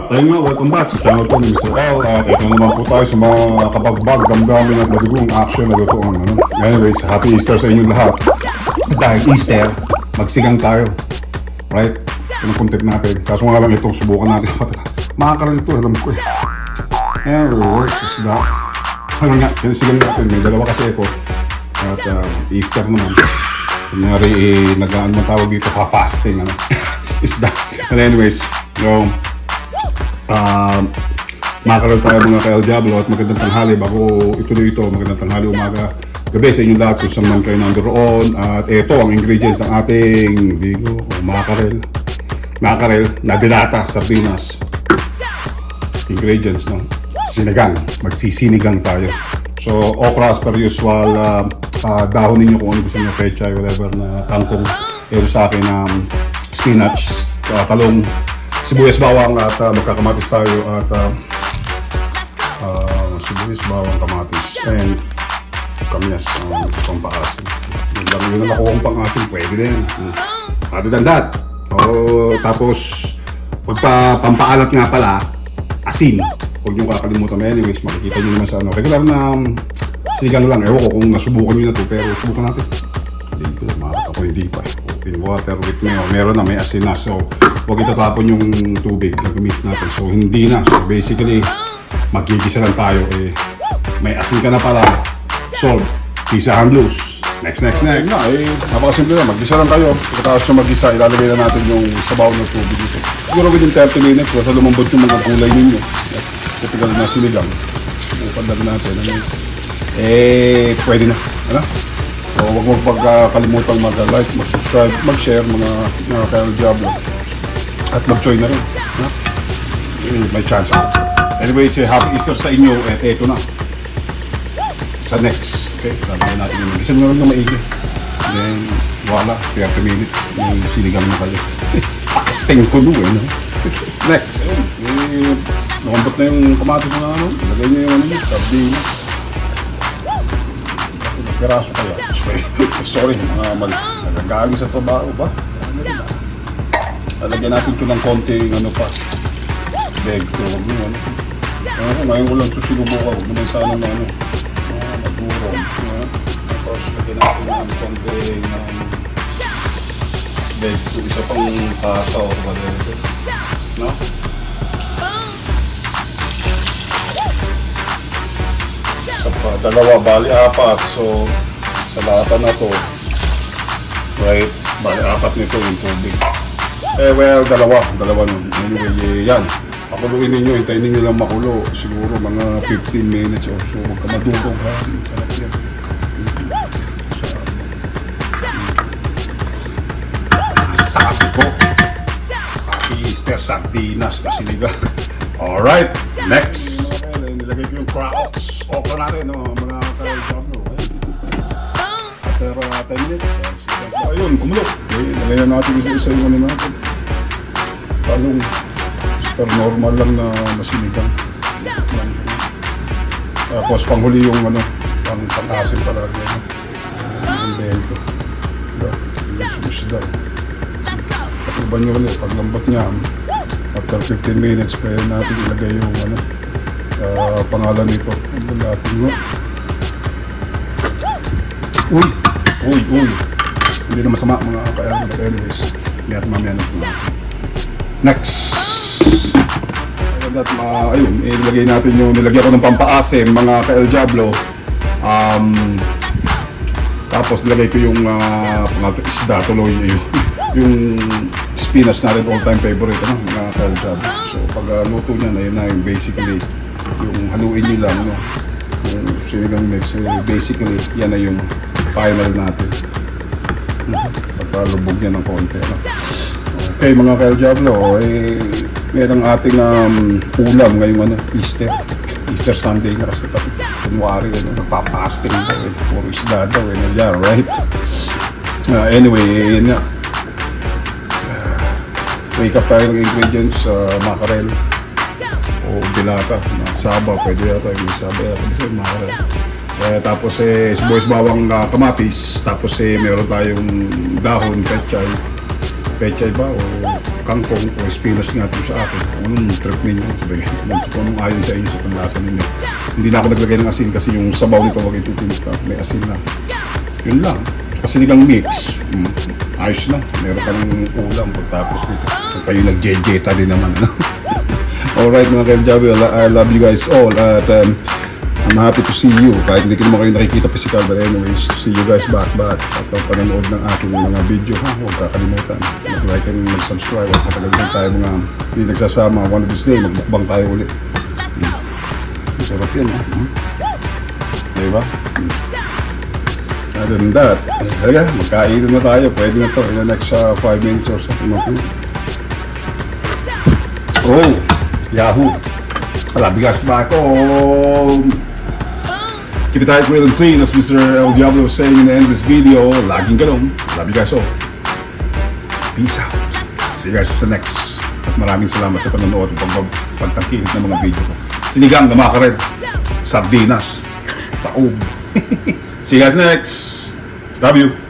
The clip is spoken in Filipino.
Ayun nga, welcome back sa channel ko ni Mr. L. At ito naman po tayo sa mga kabagbag, damdamin at madugong action na lutoan. Anyways, happy Easter sa inyong lahat. Dahil Easter, magsigang tayo. Right? Ito ang content natin. Kaso nga lang ito, subukan natin. Makakaroon ito, alam ko eh. Anyways, is that. Ano nga, sigang natin. May dalawa kasi ako. At Easter naman. Kunyari, nagaan mo tawag dito, fasting. Ano? Is that. And anyways, so, makakaroon tayo mga ka-El Diablo at magandang tanghali bago ituloy ito, magandang tanghali, umaga, gabi sa inyong lahat kung saan man kayo nandoon. At ito ang ingredients ng ating digo o makarel na dilata, sardinas. Ingredients, no? Sinigang, magsisinigang tayo. So okra as per usual, dahon ninyo kung ano gusto nyo, pechay, whatever na kangkong. Pero sa akin spinach, talong, sibuyas, bawang at magkakamatis tayo at sibuyas, bawang, kamatis and kamyas, pampaasin. Yun lang nakuha kong pang-asin, pwede din. Other than that, tapos pampaalat nga pala, asin. Huwag nyo kakalimutan. Anyways, makikita nyo naman sa regular na sinigang na lang. Ewan ko kung nasubukan nyo na to, pero subukan natin. Hindi ko lang makakita ko, hindi pa. In water with mayo, meron na, may asin na. So, huwag itatapon yung tubig na gamit natin. So, hindi na. So, basically, magigisa lang tayo. May asin ka na pala. Solve. Gisahan loose. Next. Napakasimple na. Maggisa lang tayo. Pagkatapos yung maggisa, ilalagay na natin yung sabaw ng tubig dito. Siguro within 30 minutes, basta lumambot yung mga gulay ninyo. Typical na sinigang. Upad lang natin. Pwede na. Ano? So, huwag mo pagkalimutan mag-like, mag-subscribe, mag-share mga ka-El Diablo. At mag-join na rin. May chance. Anyways, happy Easter sa inyo. At eto na. Sa next. Okay, lalagyan natin yung mag-isa nyo rin na maigi. Then, wala, 30 minutes. Yung sinigang na kayo. Pakasting ko no eh, no? Next. Nakambot na yung kamatis mo na ano. Lagay nyo yung sardinas. Piraso kaya. Sorry, nagagaling sa trabaho ba? Lalagyan natin ito ng konting ano pa. Beg to, huwag nyo ano. Ngayon ko lang ito sinubukan. Huwag naman sana na ano. Magurong. Tapos lagyan natin ng konting beg to. Isa pang pasa o whatever. No? Dalawa, bali apat. So, sa lata na to, right, bali apat nito yung tubig. Well, dalawa nun. Anyway, yan. Pakuluin ninyo, hintayin ninyo lang makulo. Siguro mga 15 minutes or so. Huwag ka madugong ha. Sarap yan. Sabi ko, happy Easter, sardinas na sinigang. Alright, next. Nilagay ko yung cracks. Okra natin, mga ka-El Diablo. After 10 minutes, ayun, kumulo. Lagayan natin isa-isa yung ano natin. Talong. Super normal lang na sinigang. Tapos panghuli yung ano, pang-asin palagi. Ang bento. Sumusda. Patuban nyo ulit, paglambot niya, after 15 minutes, pwede natin ilagay yung ano, pangalan nito. Ang natin mo. Uy. Hindi na masama mga ka-El. But anyways, hindi natin mamaya na ito. Next. Ayun, ilagay natin yung nilagyan ko ng pampaasim mga ka-El Diablo. Tapos nilagay ko yung isda, tuloy yung spinach natin, all time favorite mga ka-El Diablo. So pag luto niya na yun na yung basically yung haluin nyo lang, no? Yung sinigang mix, basically yan na yung final natin. Pagkalubog niya ng konti, no? Okay mga ka-El Diablo, meron ating ulam ngayong Easter Sunday na kasi kunwari nagpapasting daw puro isda daw right? Anyway, yun nga, wake up tayo ng ingredients, makarel o dilata, saba, pwede yata yung saba yata kasi makarel. Tapos sibuyas, bawang, kamatis. Tapos meron tayong dahon, pechay, pechay ba o kangkong o spinach nga ito sa akin. Kung anong trip ninyo, sabi kung anong ayon sa inyo sa panlasa ninyo. Hindi na ako naglagay ng asin kasi yung sabaw nito wag itutulis ka, may asin na. Yun lang. Kasi nilang mix, ayos lang. Meron ka ng ulam pagtapos nito. Kung kayo nag-jejeta din naman. Ano? Alright mga Kajabi, I love you guys all at I'm happy to see you. Kahit hindi ko naman kayo nakikita physical, but anyways, see you guys back at panonood ng aking mga video. Ha? Huwag kakalimutan. Mag-like and mag-subscribe. At matagal din tayo mga hindi nagsasama. One of these days, magbukbang tayo ulit. Sarap yan. Ha? Diba? Other than that, talaga, magkainan na tayo. Pwede na to in the next 5 minutes or something. Oh, Yahoo! I love you guys back home. Keep it tight, real and clean, as Mr. El Diablo was saying in the end of this video. Laging ganun. Love you guys all. Peace out. See you guys sa next. At maraming salamat sa panonood at pagtangkilik ng mga video ko. Sinigang na makared. Sardinas. Taog. See you guys next. Love you.